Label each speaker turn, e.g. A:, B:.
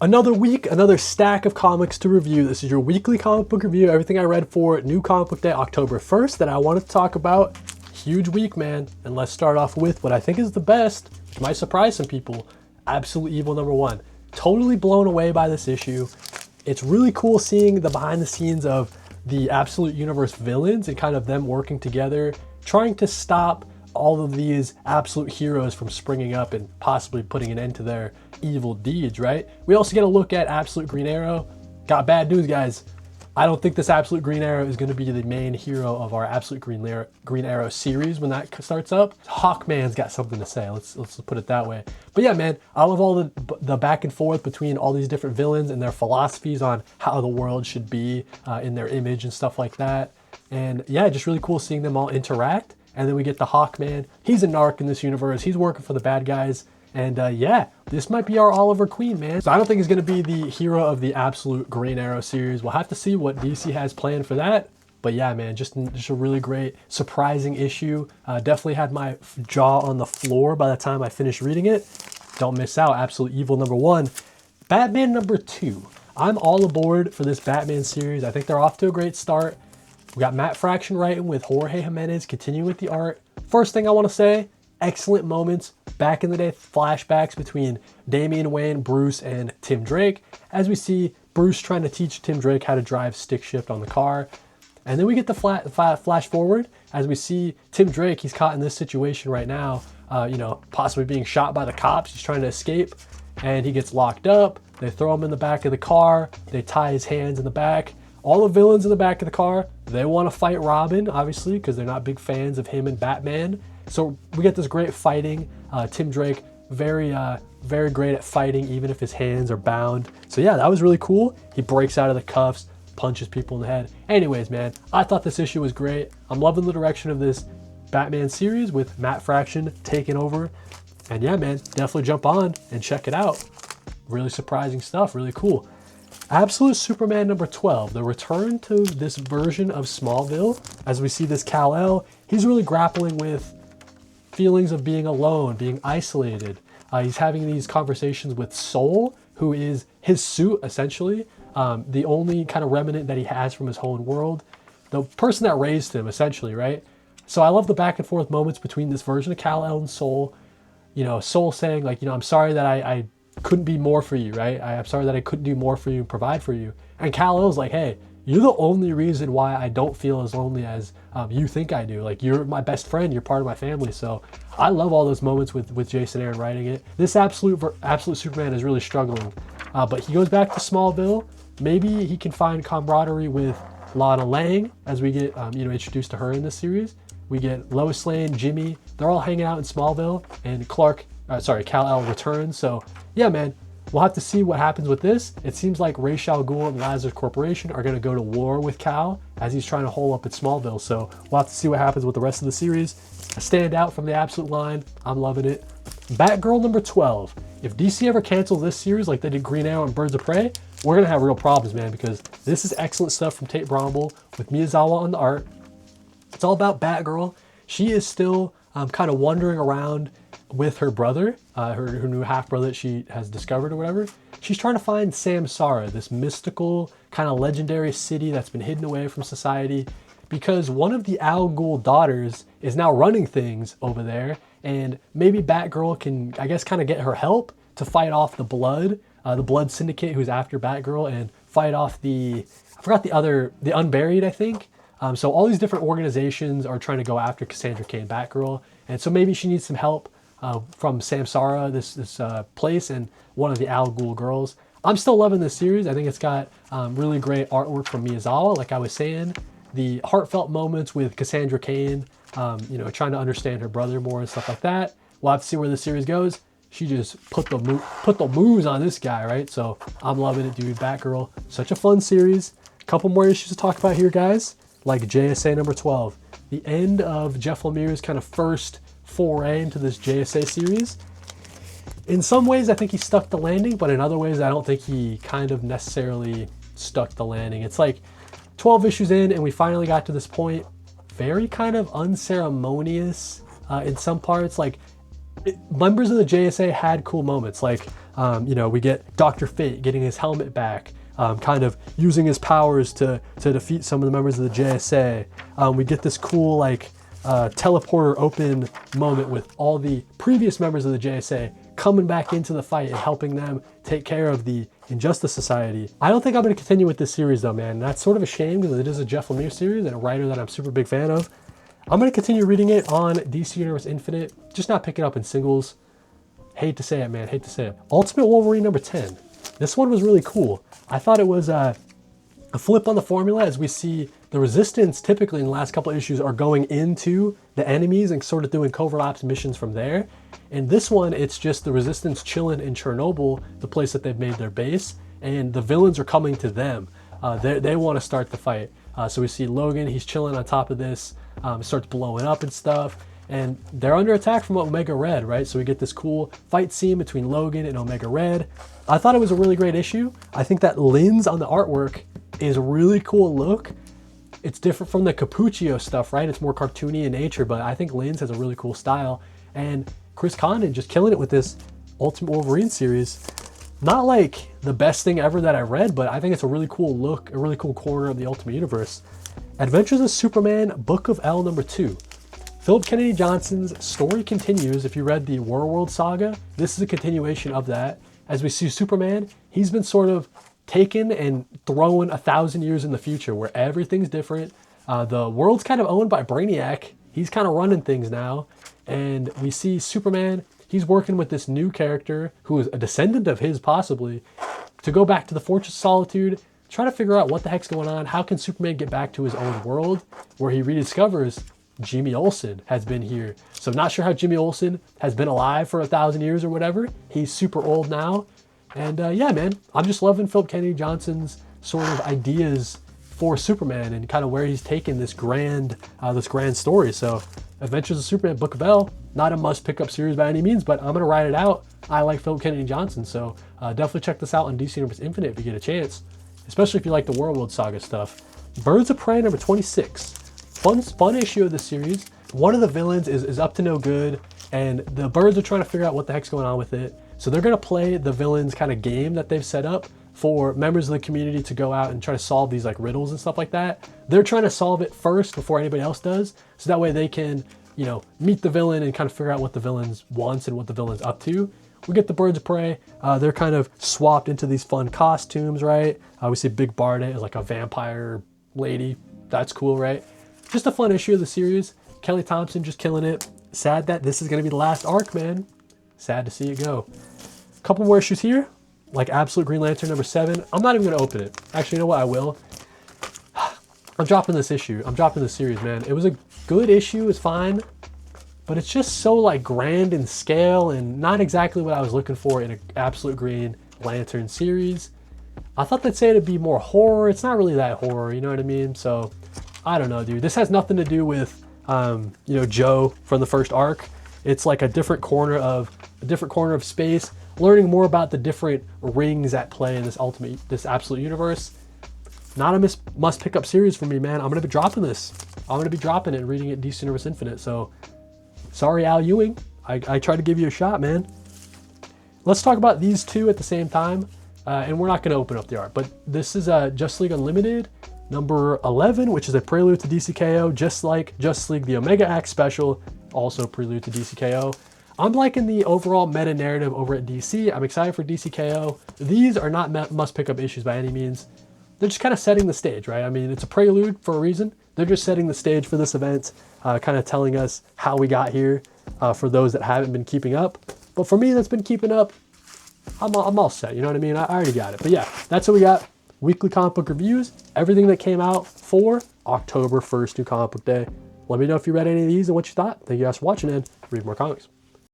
A: Another week, another stack of comics to review. This is your weekly comic book review. Everything I read for New Comic Book Day, October 1st, that I wanted to talk about. Huge week, man. And let's start off with what I think is the best, which might surprise some people. Absolute Evil #1. Totally blown away by this issue. It's really cool seeing the behind the scenes of the Absolute Universe villains and kind of them working together, trying to stop all of these absolute heroes from springing up and possibly putting an end to their evil deeds, right? We also get a look at Absolute Green Arrow. Got bad news, guys. I don't think this Absolute Green Arrow is going to be the main hero of our Absolute Green Arrow series when that starts up. Hawkman's got something to say. Let's put it that way. But yeah, man, I love all the back and forth between all these different villains and their philosophies on how the world should be in their image and stuff like that. And yeah, just really cool seeing them all interact. And then we get the Hawkman. He's a narc in this universe. He's working for the bad guys. And yeah, this might be our Oliver Queen, man. So I don't think he's going to be the hero of the Absolute Green Arrow series. We'll have to see what DC has planned for that. But yeah, man, just a really great, surprising issue. Definitely had my jaw on the floor by the time I finished reading it. Don't miss out. Absolute Evil #1. Batman #2. I'm all aboard for this Batman series. I think they're off to a great start. We got Matt Fraction writing with Jorge Jimenez continuing with the art. First thing I want to say, excellent moments, back in the day flashbacks between Damian Wayne, Bruce, and Tim Drake, as we see Bruce trying to teach Tim Drake how to drive stick shift on the car. And then we get the flash forward as we see Tim Drake. He's caught in this situation right now, possibly being shot by the cops. He's trying to escape and he gets locked up. They throw him in the back of the car. They tie his hands in the back. All the villains in the back of the car, they want to fight Robin, obviously, because they're not big fans of him and Batman. So we get this great fighting. Tim Drake, very great at fighting, even if his hands are bound. So yeah, that was really cool. He breaks out of the cuffs, punches people in the head. Anyways, man, I thought this issue was great. I'm loving the direction of this Batman series with Matt Fraction taking over. And yeah, man, definitely jump on and check it out. Really surprising stuff, really cool. Absolute Superman #12, the return to this version of Smallville. As we see this Kal-El, he's really grappling with feelings of being alone, being isolated. He's having these conversations with Soul, who is his suit, essentially. The only kind of remnant that he has from his own world. The person that raised him, essentially, right? So I love the back and forth moments between this version of Kal-El and Soul. You know, Soul saying, like, I'm sorry that I couldn't be more for you, right? I'm sorry that I couldn't do more for you and provide for you. And Kal-El's like, hey, you're the only reason why I don't feel as lonely as you think I do. Like, you're my best friend, you're part of my family. So I love all those moments with Jason Aaron writing it. This Absolute Superman is really struggling, but he goes back to Smallville. Maybe he can find camaraderie with Lana Lang as we get introduced to her in this series. We get Lois Lane, Jimmy, they're all hanging out in Smallville, and Kal-El returns. So yeah, man, we'll have to see what happens with this. It seems like Ra's al Ghul and Lazarus Corporation are going to go to war with Kal as he's trying to hole up at Smallville. So we'll have to see what happens with the rest of the series. A standout from the Absolute line. I'm loving it. Batgirl #12. If DC ever cancels this series like they did Green Arrow and Birds of Prey, we're going to have real problems, man, because this is excellent stuff from Tate Brombal with Miyazawa on the art. It's all about Batgirl. She is still kind of wandering around with her brother, her new half-brother that she has discovered or whatever. She's trying to find Samsara, this mystical kind of legendary city that's been hidden away from society, because one of the Al Ghul daughters is now running things over there, and maybe Batgirl can, I guess, kind of get her help to fight off the Blood Syndicate who's after Batgirl, and fight off the Unburied, I think. So all these different organizations are trying to go after Cassandra Cain, Batgirl, and so maybe she needs some help from Samsara, this place, and one of the Al Ghul girls. I'm still loving this series. I think it's got really great artwork from Miyazawa, like I was saying. The heartfelt moments with Cassandra Cain, trying to understand her brother more and stuff like that. We'll have to see where the series goes. She just put the moves on this guy, right? So I'm loving it, dude. Batgirl, such a fun series. A couple more issues to talk about here, guys. Like JSA #12, the end of Jeff Lemire's kind of first foray into this JSA series. In some ways, I think he stuck the landing, but in other ways, I don't think he kind of necessarily stuck the landing. It's like 12 issues in, and we finally got to this point. Very kind of unceremonious in some parts. Like, members of the JSA had cool moments. Like You know, we get Dr. Fate getting his helmet back, kind of using his powers to defeat some of the members of the JSA. We get this cool like teleporter open moment with all the previous members of the JSA coming back into the fight and helping them take care of the Injustice Society. I don't think I'm going to continue with this series though, man. That's sort of a shame because it is a Jeff Lemire series and a writer that I'm super big fan of. I'm going to continue reading it on DC Universe Infinite, just not pick it up in singles. Hate to say it, man, hate to say it. Ultimate Wolverine number 10. This one was really cool. I thought it was a flip on the formula, as we see the Resistance typically in the last couple of issues are going into the enemies and sort of doing covert ops missions from there. In this one, it's just the Resistance chilling in Chernobyl, the place that they've made their base, and the villains are coming to them. They want to start the fight. So we see Logan, he's chilling on top of this, starts blowing up and stuff, and they're under attack from Omega Red, right? So we get this cool fight scene between Logan and Omega Red. I thought it was a really great issue. I think that lens on the artwork is a really cool look. It's different from the Cappuccio stuff, right? It's more cartoony in nature, but I think Lens has a really cool style. And Chris Condon just killing it with this Ultimate Wolverine series. Not like the best thing ever that I read, but I think it's a really cool look, a really cool corner of the Ultimate Universe. Adventures of Superman, Book of L number 2. Philip Kennedy Johnson's story continues. If you read the War World saga, this is a continuation of that. As we see Superman, he's been sort of taken and thrown 1,000 years in the future where everything's different. The world's kind of owned by Brainiac. He's kind of running things now. And we see Superman, he's working with this new character who is a descendant of his possibly, to go back to the Fortress of Solitude, try to figure out what the heck's going on. How can Superman get back to his own world, where he rediscovers Jimmy Olsen has been here. So not sure how Jimmy Olsen has been alive for 1,000 years or whatever. He's super old now. And yeah, man, I'm just loving Philip Kennedy Johnson's sort of ideas for Superman and kind of where he's taken this grand story. So Adventures of Superman, Book of L, not a must pick up series by any means, but I'm going to ride it out. I like Philip Kennedy Johnson, so definitely check this out on DC Universe Infinite if you get a chance, especially if you like the War World Saga stuff. Birds of Prey number 26. Fun issue of the series. One of the villains is up to no good, and the birds are trying to figure out what the heck's going on with it. So they're going to play the villain's kind of game that they've set up for members of the community to go out and try to solve these like riddles and stuff like that. They're trying to solve it first before anybody else does. So that way they can, you know, meet the villain and kind of figure out what the villain wants and what the villain's up to. We get the Birds of Prey. They're kind of swapped into these fun costumes, right? We see Big Barda as like a vampire lady. That's cool, right? Just a fun issue of the series. Kelly Thompson just killing it. Sad that this is going to be the last arc, man. Sad to see it go. Couple more issues here, like Absolute Green Lantern number 7. I'm not even going to open it. Actually, you know what? I will. I'm dropping this issue. I'm dropping this series, man. It was a good issue. It's fine. But it's just so like grand in scale and not exactly what I was looking for in an Absolute Green Lantern series. I thought they'd say it'd be more horror. It's not really that horror, you know what I mean? So, I don't know, dude. This has nothing to do with, you know, Joe from the first arc. It's like a different corner of space, learning more about the different rings at play in this Absolute Universe. Not a must pick up series for me, man. I'm gonna be dropping this. I'm gonna be dropping it and reading it in DC Universe Infinite. So, sorry, Al Ewing. I tried to give you a shot, man. Let's talk about these two at the same time, and we're not gonna open up the art. But this is Justice League Unlimited number 11, which is a prelude to DCKO, just like Justice League the Omega Act special, also prelude to DCKO. I'm liking the overall meta narrative over at DC. I'm excited for DCKO. These are not must pick up issues by any means. They're just kind of setting the stage, right? I mean, it's a prelude for a reason. They're just setting the stage for this event, kind of telling us how we got here for those that haven't been keeping up. But for me, that's been keeping up, I'm all set, you know what I mean? I already got it. But yeah, that's what we got. Weekly comic book reviews, everything that came out for October 1st, New Comic Book Day. Let me know if you read any of these and what you thought. Thank you guys for watching, and read more comics.